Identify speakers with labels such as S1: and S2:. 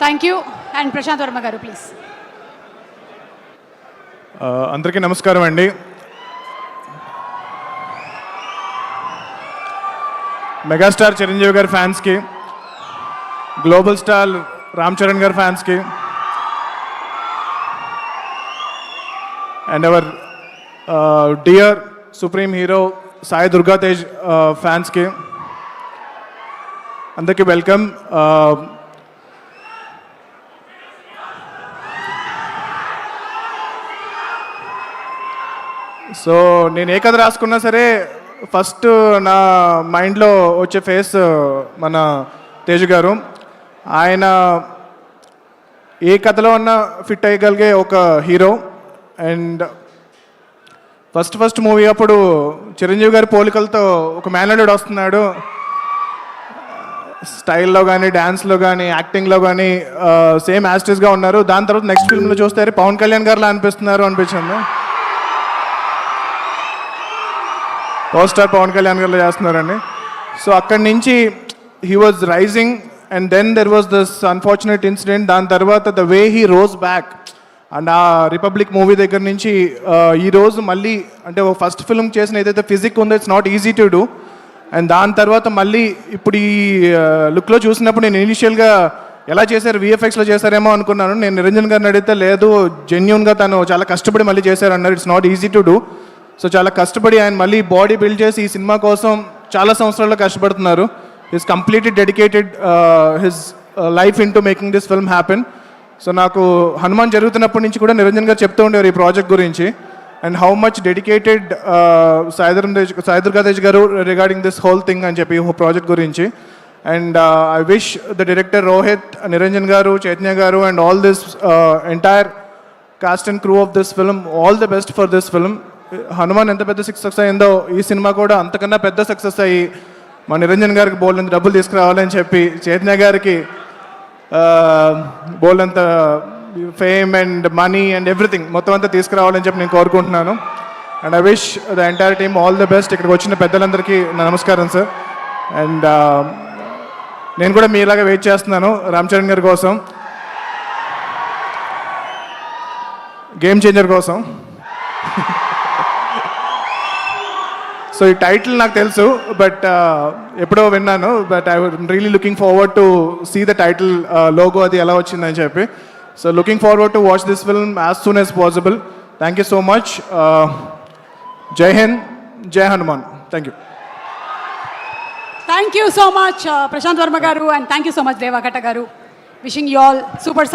S1: Thank you. And Prashant Varma గారు please.
S2: అందరికీ నమస్కారం అండి. మెగాస్టార్ చిరంజీవి గారి ఫ్యాన్స్కి, గ్లోబల్ స్టార్ రామ్ చరణ్ గారి ఫ్యాన్స్కి, and our dear supreme hero Sai Durga Tej ఫ్యాన్స్కి అందరికీ వెల్కమ్. సో నేను ఏ కథ రాసుకున్నా సరే ఫస్ట్ నా మైండ్లో వచ్చే ఫేస్ మన తేజ్ గారు. ఆయన ఏ కథలో ఉన్నా ఫిట్ అయ్యగలిగే ఒక హీరో. అండ్ ఫస్ట్ మూవీ అప్పుడు చిరంజీవి గారి పోలికలతో ఒక మేనల్లుడు వస్తున్నాడు. స్టైల్లో కానీ, డ్యాన్స్లో కానీ, యాక్టింగ్లో కానీ సేమ్ యాస్టిస్గా ఉన్నారు. దాని తర్వాత నెక్స్ట్ ఫిల్మ్లో చూస్తే పవన్ కళ్యాణ్ గారిలా అనిపిస్తున్నారు అనిపించింది. పవర్ స్టార్ పవన్ కళ్యాణ్ గారు చేస్తున్నారండి. సో అక్కడి నుంచి he was rising and then there was this unfortunate incident. దాని తర్వాత the way he rose back and ఆ రిపబ్లిక్ మూవీ దగ్గర నుంచి ఈరోజు మళ్ళీ అంటే ఫస్ట్ ఫిల్మ్ చేసిన ఏదైతే ఫిజిక్ ఉందో it's not easy to do. And దాని తర్వాత మళ్ళీ ఇప్పుడు ఈ లుక్లో చూసినప్పుడు నేను ఇనిషియల్గా ఎలా చేశారు, విఎఫ్ఎక్స్లో చేశారేమో అనుకున్నాను. నేను నిరంజన్ గారిని అడిగితే లేదు, జెన్యూన్గా తను చాలా కష్టపడి మళ్ళీ చేశారన్నారు. It's not easy to do. So చాలా కష్టపడి ఆయన మళ్ళీ బాడీ బిల్డ్ చేసి ఈ సినిమా కోసం చాలా సంవత్సరాల్లో కష్టపడుతున్నారు. Is completely dedicated his life in to making this film happen. So నాకు హనుమాన్ జరుగుతున్నప్పటి నుంచి కూడా నిరంజన్ గారు చెప్తూ ఉండేవారు ఈ ప్రాజెక్ట్ గురించి and how much dedicated Sai Durga Tej గారు రిగార్డింగ్ దిస్ హోల్ థింగ్ అని చెప్పి ప్రాజెక్ట్ గురించి. And I wish the director Rohit, Niranjan గారు, చైతన్య గారు and all this entire cost and crew of this film all the best for this film. Hanuman ఎంత పెద్ద success అయిందో ఈ సినిమా కూడా అంతకన్నా పెద్ద సక్సెస్ అయ్యి మా నిరంజన్ గారికి బోల్డంత డబ్బులు తీసుకురావాలని చెప్పి, చైతన్య గారికి బోల్డంత fame and money and everything మొత్తం అంతా తీసుకురావాలని చెప్పి నేను కోరుకుంటున్నాను. And I wish the entire team all the best. ఇక్కడికి వచ్చిన పెద్దలందరికీ నా నమస్కారం సార్. అండ్ నేను కూడా మీలాగా వెయిట్ చేస్తున్నాను రామ్ చరణ్ గారి కోసం, గేమ్ చేంజర్ కోసం. సో ఈ టైటిల్ నాకు తెలుసు బట్ ఎప్పుడో విన్నాను. But I really looking forward to see the title logo అది ఎలా వచ్చిందని చెప్పి. So looking forward to watch this film as soon as possible. Thank you so much. జై హింద్, జై Hanuman. Thank you.
S1: Thank you so much Prashanth Varma గారు and thank you so much Deva Katta గారు. Wishing you all super